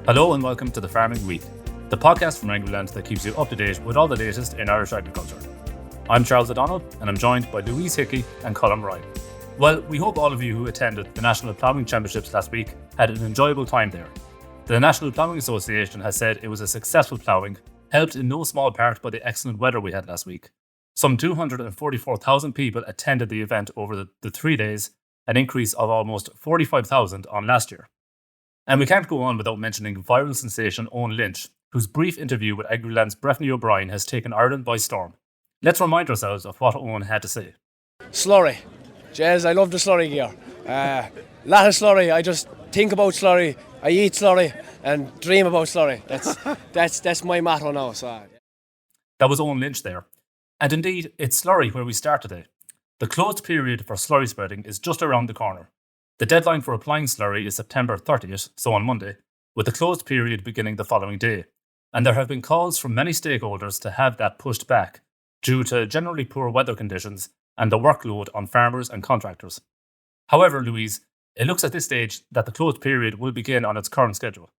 Hello and welcome to the Farming Week, the podcast from Agriland that keeps you up to date with all the latest in Irish agriculture. I'm Charles O'Donnell and I'm joined by Louise Hickey and Colm. Well, we hope all of you who attended the National Ploughing Championships last week had an enjoyable time there. The National Ploughing Association has said it was a successful ploughing, helped in no small part by the excellent weather we had last week. Some 244,000 people attended the event over the 3 days, an increase of almost 45,000 on last year. And we can't go on without mentioning viral sensation Owen Lynch, whose brief interview with Agriland's Breffney O'Brien has taken Ireland by storm. Let's remind ourselves of what Owen had to say. Slurry. Jez, I love the slurry gear. Lot of slurry. I just think about slurry. I eat slurry and dream about slurry. That's my motto now. So. That was Owen Lynch there. And indeed, it's Slurry where we start today. The closed period for slurry spreading is just around the corner. The deadline for applying slurry is September 30th, so on Monday, with the closed period beginning the following day. And there have been calls from many stakeholders to have that pushed back due to generally poor weather conditions and the workload on farmers and contractors. However, Louise, it looks at this stage that the closed period will begin on its current schedule.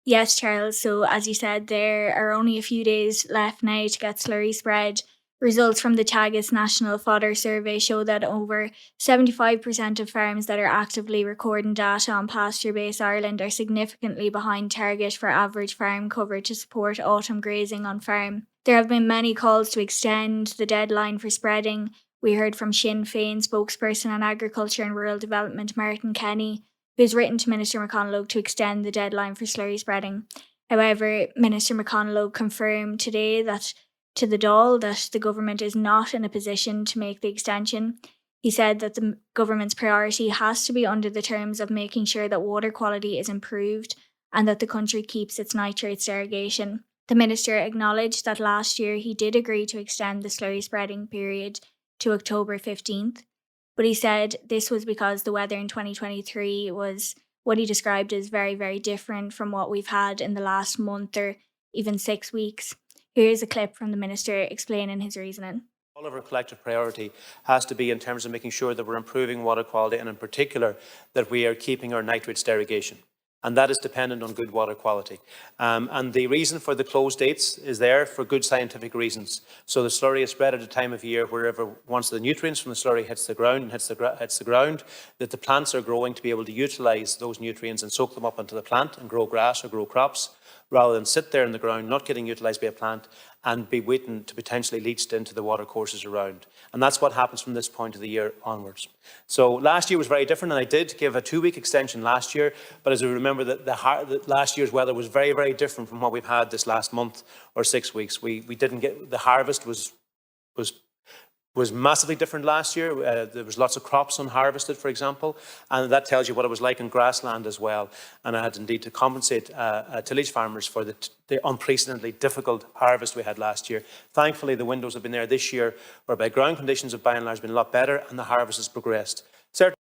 Yes, Charles. So as you said, there are only a few days left now to get slurry spread. Results from the Taisce National Fodder Survey show that over 75% of farms that are actively recording data on Pasture Base Ireland are significantly behind target for average farm cover to support autumn grazing on farm. There have been many calls to extend the deadline for spreading. We heard from Sinn Féin spokesperson on Agriculture and Rural Development, Martin Kenny, who's written to Minister McConalogue to extend the deadline for slurry spreading. However, Minister McConalogue confirmed today to the Dáil that the government is not in a position to make the extension. He said that the government's priority has to be under the terms of making sure that water quality is improved and that the country keeps its nitrates derogation. The minister acknowledged that last year he did agree to extend the slurry spreading period to October 15th, but he said this was because the weather in 2023 was what he described as very, very different from what we've had in the last month or even 6 weeks. Here's a clip from the Minister explaining his reasoning. All of our collective priority has to be in terms of making sure that we're improving water quality and in particular that we are keeping our nitrates derogation. And that is dependent on good water quality. And the reason for the closed dates is there for good scientific reasons. So the slurry is spread at a time of year wherever once the nutrients from the slurry hits the ground, that the plants are growing to be able to utilise those nutrients and soak them up into the plant and grow grass or grow crops, rather than sit there in the ground, not getting utilised by a plant and be waiting to potentially leached into the water courses around. And that's what happens from this point of the year onwards. So last year was very different, and I did give a 2-week extension last year, but as we remember that last year's weather was very, very different from what we've had this last month or 6 weeks. We didn't get, the harvest was massively different last year. There was lots of crops unharvested, for example, and that tells you what it was like in grassland as well. And I had indeed to compensate tillage farmers for the unprecedentedly difficult harvest we had last year. Thankfully, the windows have been there this year, whereby ground conditions have by and large been a lot better and the harvest has progressed.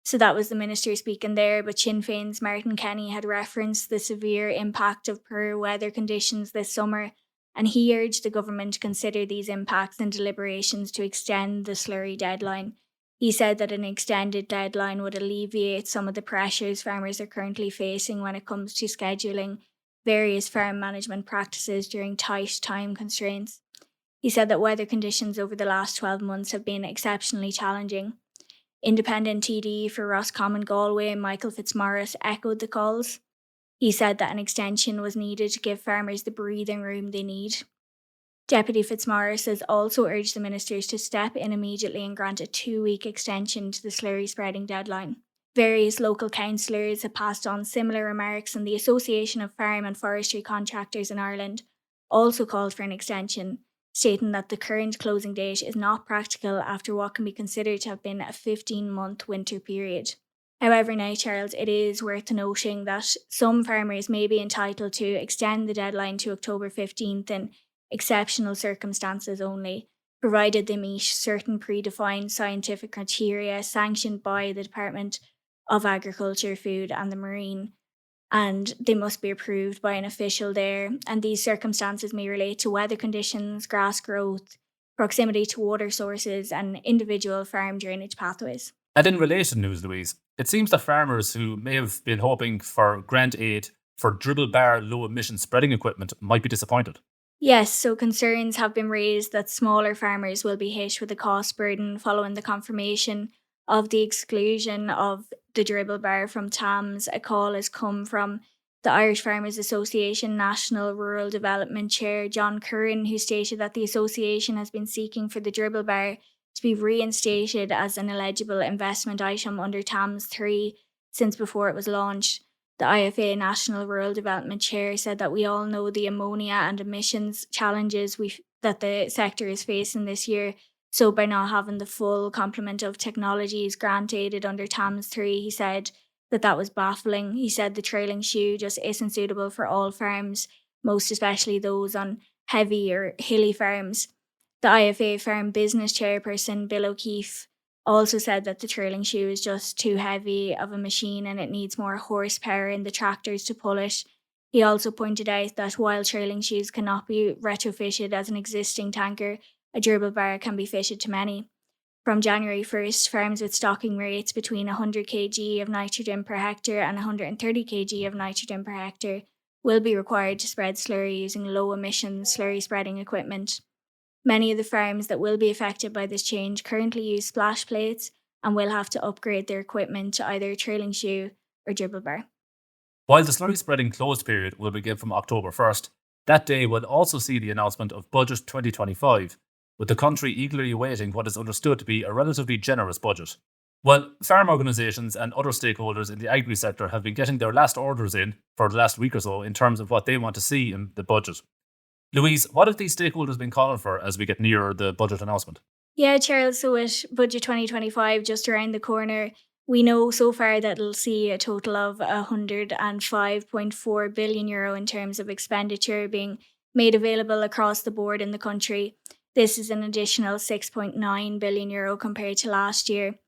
So that was the minister speaking there, but Sinn Féin's Martin Kenny had referenced the severe impact of poor weather conditions this summer, and he urged the government to consider these impacts in deliberations to extend the slurry deadline. He said that an extended deadline would alleviate some of the pressures farmers are currently facing when it comes to scheduling various farm management practices during tight time constraints. He said that weather conditions over the last 12 months have been exceptionally challenging. Independent TD for Roscommon Galway, Michael Fitzmaurice, echoed the calls. He said that an extension was needed to give farmers the breathing room they need. Deputy Fitzmaurice has also urged the ministers to step in immediately and grant a 2-week extension to the slurry spreading deadline. Various local councillors have passed on similar remarks, and the Association of Farm and Forestry Contractors in Ireland also called for an extension, stating that the current closing date is not practical after what can be considered to have been a 15-month winter period. However, now, Charles, it is worth noting that some farmers may be entitled to extend the deadline to October 15th in exceptional circumstances only, provided they meet certain predefined scientific criteria sanctioned by the Department of Agriculture, Food and the Marine, and they must be approved by an official there. And these circumstances may relate to weather conditions, grass growth, proximity to water sources and individual farm drainage pathways. And in related news, Louise, it seems that farmers who may have been hoping for grant aid for dribble bar low emission spreading equipment might be disappointed. Yes, so concerns have been raised that smaller farmers will be hit with a cost burden following the confirmation of the exclusion of the dribble bar from TAMS. A call has come from the Irish Farmers Association National Rural Development Chair John Curran, who stated that the association has been seeking for the dribble bar to be reinstated as an eligible investment item under TAMS 3 since before it was launched. The IFA National Rural Development Chair said that we all know the ammonia and emissions challenges that the sector is facing this year. So by not having the full complement of technologies grant aided under TAMS 3, he said that was baffling. He said the trailing shoe just isn't suitable for all farms, most especially those on heavy or hilly farms. The IFA Farm Business Chairperson Bill O'Keefe also said that the trailing shoe is just too heavy of a machine and it needs more horsepower in the tractors to pull it. He also pointed out that while trailing shoes cannot be retrofitted as an existing tanker, a dribble bar can be fitted to many. From January 1st, farms with stocking rates between 100 kg of nitrogen per hectare and 130 kg of nitrogen per hectare will be required to spread slurry using low-emission slurry spreading equipment. Many of the farms that will be affected by this change currently use splash plates and will have to upgrade their equipment to either trailing shoe or dribble bar. While the slurry spreading closed period will begin from October 1st, that day will also see the announcement of Budget 2025, with the country eagerly awaiting what is understood to be a relatively generous budget. Well, farm organisations and other stakeholders in the agri sector have been getting their last orders in for the last week or so in terms of what they want to see in the budget. Louise, what have these stakeholders been calling for as we get nearer the budget announcement? Yeah, Charles, so with Budget 2025 just around the corner, we know so far that it'll see a total of €105.4 billion in terms of expenditure being made available across the board in the country. This is an additional €6.9 billion compared to last year.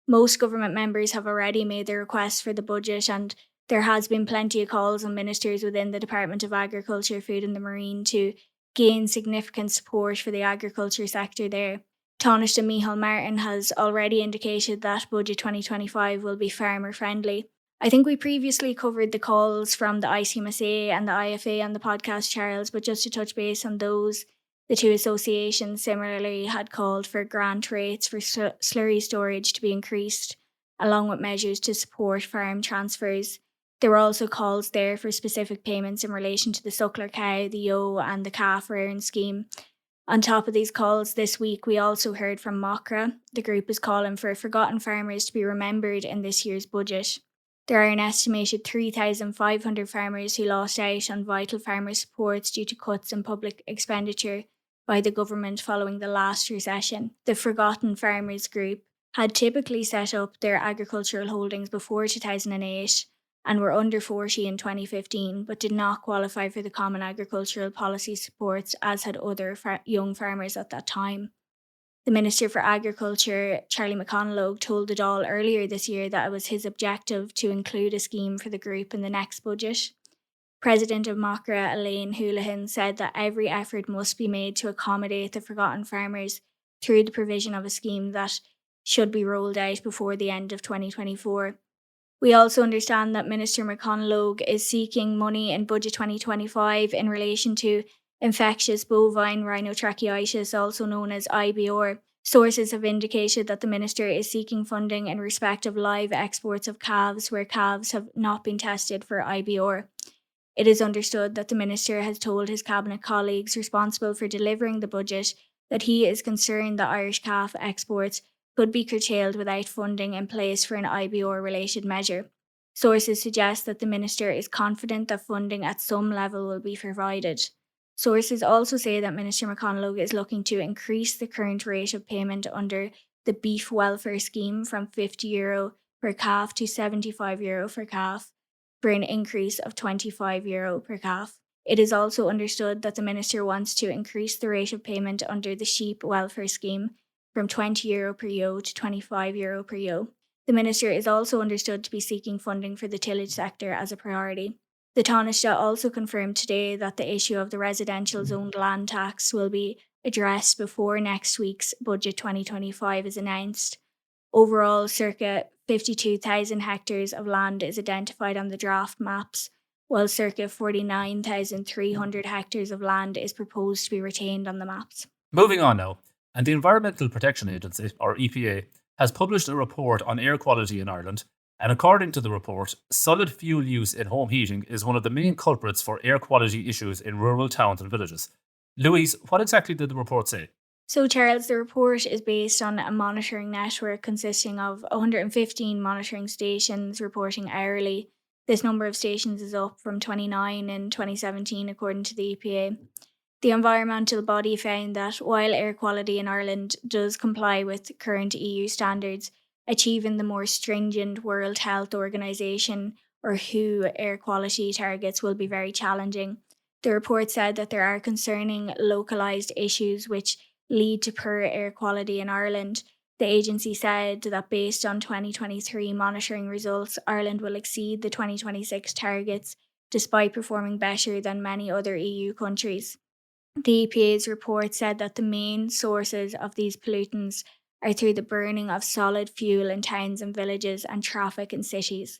Most government members have already made their requests for the budget, and there has been plenty of calls on ministers within the Department of Agriculture, Food and the Marine to gain significant support for the agriculture sector there. Taoiseach Micheál Martin has already indicated that Budget 2025 will be farmer friendly. I think we previously covered the calls from the ICMSA and the IFA on the podcast, Charles, but just to touch base on those, the two associations similarly had called for grant rates for slurry storage to be increased, along with measures to support farm transfers. There were also calls there for specific payments in relation to the suckler cow, the ewe and the calf rearing scheme. On top of these calls this week, we also heard from MOCRA. The group is calling for forgotten farmers to be remembered in this year's budget. There are an estimated 3,500 farmers who lost out on vital farmer supports due to cuts in public expenditure by the government following the last recession. The Forgotten Farmers Group had typically set up their agricultural holdings before 2008 and were under 40 in 2015, but did not qualify for the Common Agricultural Policy supports as had other young farmers at that time. The Minister for Agriculture, Charlie McConalogue, told the Dáil earlier this year that it was his objective to include a scheme for the group in the next budget. President of MOCRA, Elaine Houlihan, said that every effort must be made to accommodate the forgotten farmers through the provision of a scheme that should be rolled out before the end of 2024. We also understand that Minister McConalogue is seeking money in Budget 2025 in relation to infectious bovine rhinotracheitis, also known as IBR. Sources have indicated that the Minister is seeking funding in respect of live exports of calves where calves have not been tested for IBR. It is understood that the Minister has told his Cabinet colleagues responsible for delivering the budget that he is concerned that Irish calf exports could be curtailed without funding in place for an IBR-related measure. Sources suggest that the Minister is confident that funding at some level will be provided. Sources also say that Minister McConalogue is looking to increase the current rate of payment under the beef welfare scheme from €50 per calf to €75 per calf, for an increase of €25 per calf. It is also understood that the Minister wants to increase the rate of payment under the sheep welfare scheme from €20 per ewe to €25 per ewe. The Minister is also understood to be seeking funding for the tillage sector as a priority. The Taoiseach also confirmed today that the issue of the residential zoned land tax will be addressed before next week's Budget 2025 is announced. Overall, circa 52,000 hectares of land is identified on the draft maps, while circa 49,300 hectares of land is proposed to be retained on the maps. Moving on now, and the Environmental Protection Agency, or EPA, has published a report on air quality in Ireland, and according to the report, solid fuel use in home heating is one of the main culprits for air quality issues in rural towns and villages. Louise, what exactly did the report say? So, Charles, the report is based on a monitoring network consisting of 115 monitoring stations reporting hourly. This number of stations is up from 29 in 2017, according to the EPA. The environmental body found that while air quality in Ireland does comply with current EU standards, achieving the more stringent World Health Organization, or WHO, air quality targets will be very challenging. The report said that there are concerning localised issues which lead to poor air quality in Ireland. The agency said that based on 2023 monitoring results, Ireland will exceed the 2026 targets despite performing better than many other EU countries. The EPA's report said that the main sources of these pollutants are through the burning of solid fuel in towns and villages and traffic in cities.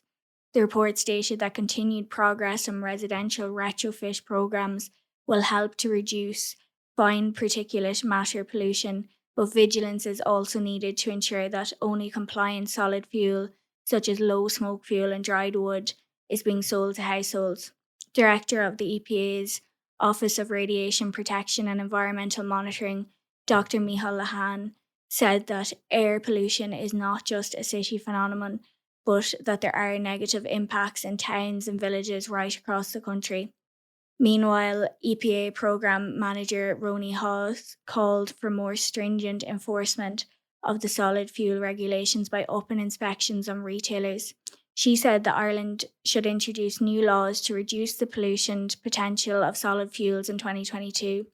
The report stated that continued progress on residential retrofit programs will help to reduce fine particulate matter pollution, but vigilance is also needed to ensure that only compliant solid fuel, such as low smoke fuel and dried wood, is being sold to households. Director of the EPA's Office of Radiation Protection and Environmental Monitoring, Dr. Micheál Lahan, said that air pollution is not just a city phenomenon, but that there are negative impacts in towns and villages right across the country. Meanwhile, EPA Programme Manager Roni Hawes called for more stringent enforcement of the solid fuel regulations by upping inspections on retailers. She said that Ireland should introduce new laws to reduce the pollution potential of solid fuels in 2022.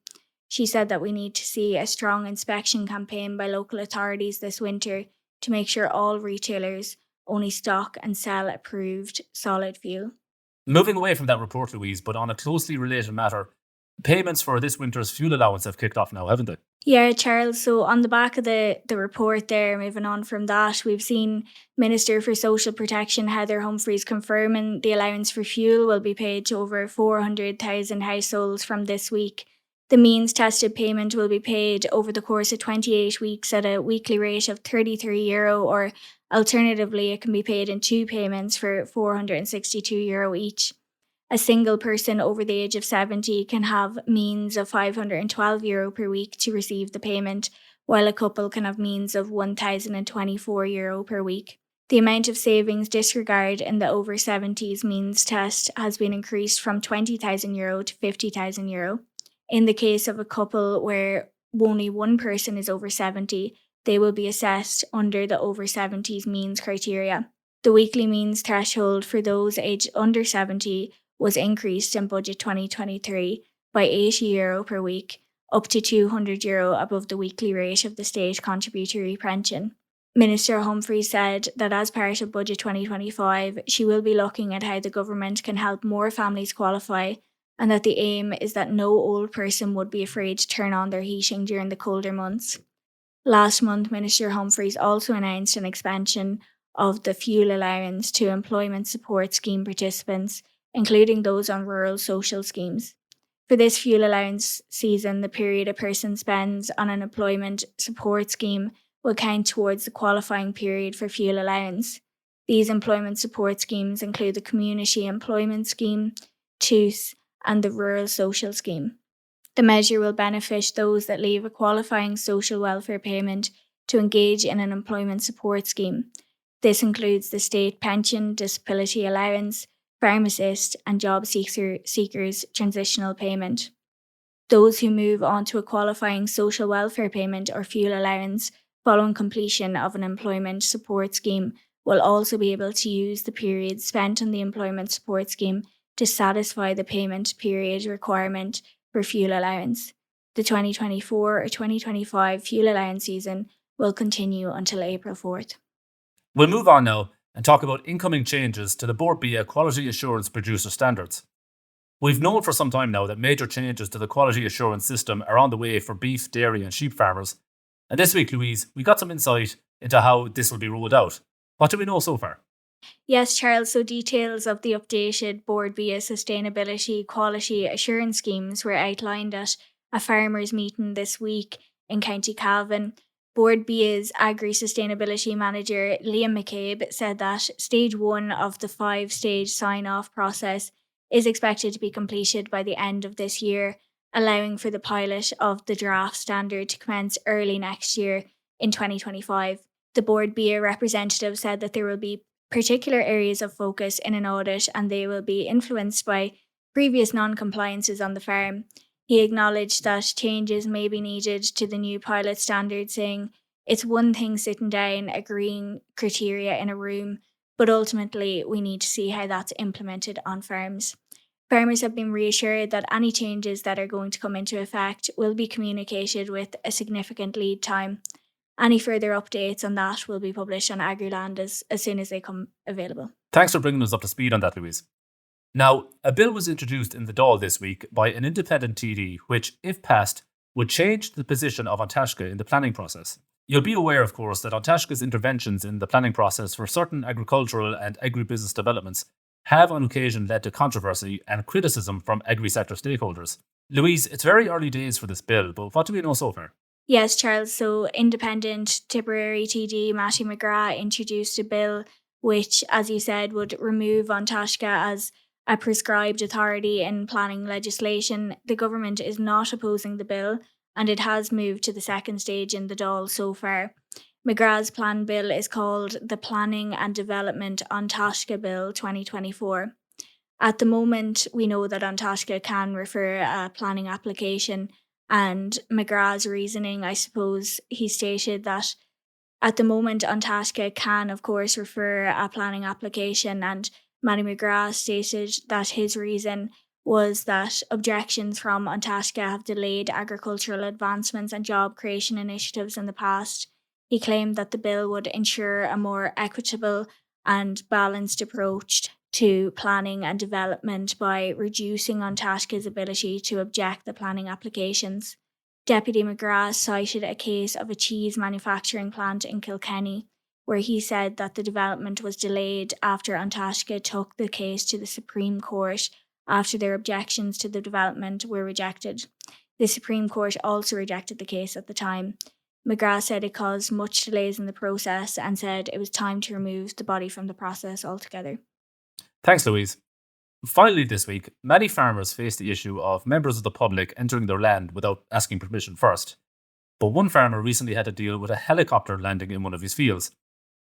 She said that we need to see a strong inspection campaign by local authorities this winter to make sure all retailers only stock and sell approved solid fuel. Moving away from that report, Louise, but on a closely related matter, payments for this winter's fuel allowance have kicked off now, haven't they? Yeah, Charles. So on the back of the report there, moving on from that, we've seen Minister for Social Protection Heather Humphreys confirming the allowance for fuel will be paid to over 400,000 households from this week. The means-tested payment will be paid over the course of 28 weeks at a weekly rate of €33, or alternatively, it can be paid in two payments for €462 each. A single person over the age of 70 can have means of €512 per week to receive the payment, while a couple can have means of €1,024 per week. The amount of savings disregard in the over 70s means test has been increased from €20,000 to €50,000. In the case of a couple where only one person is over 70, they will be assessed under the over 70s means criteria. The weekly means threshold for those aged under 70 was increased in Budget 2023 by €80 per week, up to €200 above the weekly rate of the state contributory pension. Minister Humphreys said that as part of Budget 2025, she will be looking at how the government can help more families qualify, and that the aim is that no old person would be afraid to turn on their heating during the colder months. Last month, Minister Humphreys also announced an expansion of the fuel allowance to employment support scheme participants, including those on rural social schemes. For this fuel allowance season, the period a person spends on an employment support scheme will count towards the qualifying period for fuel allowance. These employment support schemes include the Community Employment Scheme, TUS, and the Rural Social Scheme. The measure will benefit those that leave a qualifying social welfare payment to engage in an employment support scheme. This includes the state pension, disability allowance, pharmacist, and job seekers transitional payment. Those who move on to a qualifying social welfare payment or fuel allowance following completion of an employment support scheme will also be able to use the period spent on the employment support scheme to satisfy the payment period requirement for fuel allowance. The 2024 or 2025 fuel allowance season will continue until April 4th. We'll move on now and talk about incoming changes to the Board BA Quality Assurance Producer Standards. We've known for some time now that major changes to the quality assurance system are on the way for beef, dairy and sheep farmers. And this week, Louise, we got some insight into how this will be rolled out. What do we know so far? Yes, Charles, so details of the updated Board BA sustainability quality assurance schemes were outlined at a farmers' meeting this week in County Cavan. Board BA's Agri-Sustainability Manager Liam McCabe said that stage 1 of the 5-stage sign-off process is expected to be completed by the end of this year, allowing for the pilot of the draft standard to commence early next year in 2025. The Board BA representative said that there will be particular areas of focus in an audit and they will be influenced by previous non-compliances on the farm. He acknowledged that changes may be needed to the new pilot standard, saying it's one thing sitting down agreeing criteria in a room, but ultimately we need to see how that's implemented on farms. Farmers have been reassured that any changes that are going to come into effect will be communicated with a significant lead time. Any further updates on that will be published on Agriland as soon as they come available. Thanks for bringing us up to speed on that, Louise. Now, a bill was introduced in the Dáil this week by an independent TD, which, if passed, would change the position of An Taisce in the planning process. You'll be aware, of course, that An Taisce's interventions in the planning process for certain agricultural and agribusiness developments have on occasion led to controversy and criticism from agri-sector stakeholders. Louise, it's very early days for this bill, but what do we know so far? Yes, Charles. So independent Tipperary TD Matty McGrath introduced a bill which, as you said, would remove An Taisce as a prescribed authority in planning legislation. The government is not opposing the bill and it has moved to the second stage in the Dáil so far. McGrath's plan bill is called the Planning and Development An Taisce Bill 2024. At the moment, we know that An Taisce can refer a planning application, and McGrath's reasoning, I suppose, he stated that at the moment An Taisce can, of course, refer a planning application, and Matty McGrath stated that his reason was that objections from An Taisce have delayed agricultural advancements and job creation initiatives in the past. He claimed that the bill would ensure a more equitable and balanced approach to planning and development by reducing An Taisce's ability to object the planning applications. Deputy McGrath cited a case of a cheese manufacturing plant in Kilkenny, where he said that the development was delayed after An Taisce took the case to the Supreme Court after their objections to the development were rejected. The Supreme Court also rejected the case at the time. McGrath said it caused much delays in the process and said it was time to remove the body from the process altogether. Thanks, Louise. Finally this week, many farmers face the issue of members of the public entering their land without asking permission first. But one farmer recently had to deal with a helicopter landing in one of his fields.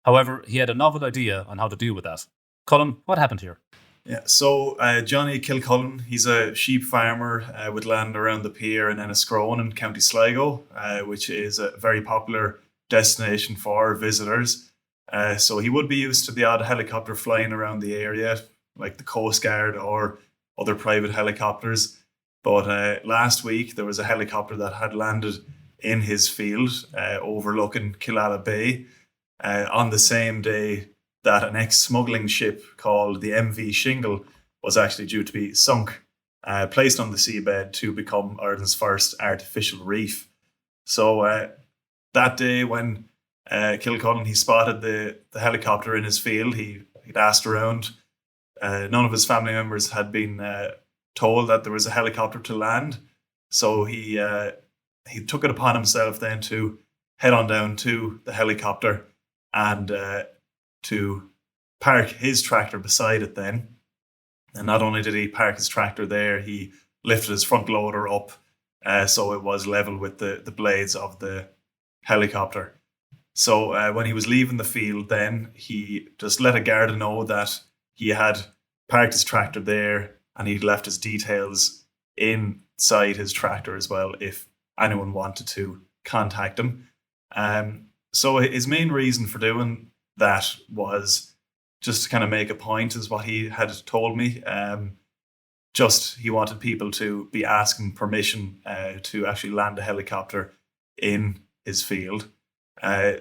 However, he had a novel idea on how to deal with that. Colm, what happened here? Yeah, so Johnny Kilcullen, he's a sheep farmer with land around the pier in Enniscrone in County Sligo, which is a very popular destination for visitors. So he would be used to the odd helicopter flying around the area, like the Coast Guard or other private helicopters. But last week, there was a helicopter that had landed in his field overlooking Killala Bay on the same day that an ex-smuggling ship called the MV Shingle was actually due to be sunk, placed on the seabed to become Ireland's first artificial reef. So that day when Kilcullen, he spotted the helicopter in his field, he'd asked around. None of his family members had been told that there was a helicopter to land. So he took it upon himself then to head on down to the helicopter and to park his tractor beside it then. And not only did he park his tractor there, he lifted his front loader up so it was level with the blades of the helicopter. So when he was leaving the field then, he just let a Garda know that he had parked his tractor there and he'd left his details inside his tractor as well if anyone wanted to contact him. So his main reason for doing that was just to kind of make a point, is what he had told me. Just he wanted people to be asking permission to actually land a helicopter in his field.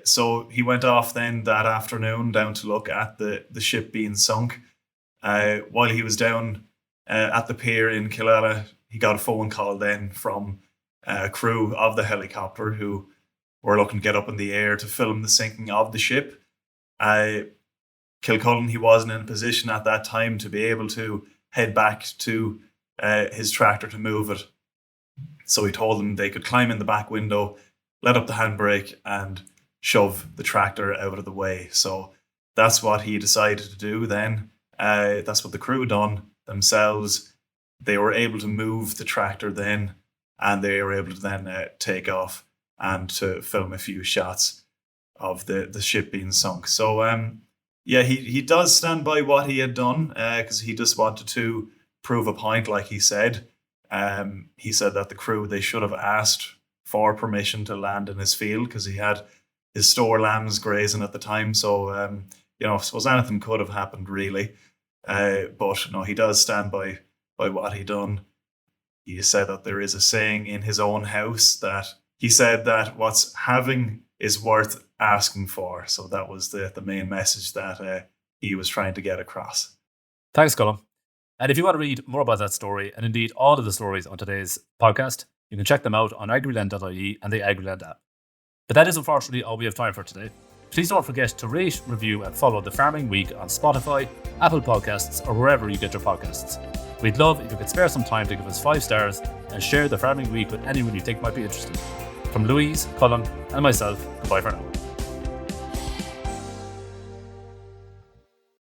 So he went off then that afternoon down to look at the ship being sunk. While he was down at the pier in Killala, he got a phone call then from a crew of the helicopter who were looking to get up in the air to film the sinking of the ship. Kilcullen, he wasn't in a position at that time to be able to head back to his tractor to move it. So he told them they could climb in the back window, let up the handbrake and shove the tractor out of the way. So that's what he decided to do then. That's what the crew done themselves. They were able to move the tractor then, and they were able to then take off and to film a few shots of the ship being sunk. So he does stand by what he had done because he just wanted to prove a point, like he said. He said that the crew, they should have asked for permission to land in his field because he had his store lambs grazing at the time. So, I suppose anything could have happened really. But no, he does stand by what he done. He said that there is a saying in his own house that he said that what's having is worth asking for. So that was the main message that he was trying to get across. Thanks, Colm. And if you want to read more about that story, and indeed all of the stories on today's podcast, you can check them out on Agriland.ie and the Agriland app. But that is unfortunately all we have time for today. Please don't forget to rate, review and follow The Farming Week on Spotify, Apple Podcasts or wherever you get your podcasts. We'd love if you could spare some time to give us 5 stars and share The Farming Week with anyone you think might be interested. From Louise, Colm and myself, goodbye for now.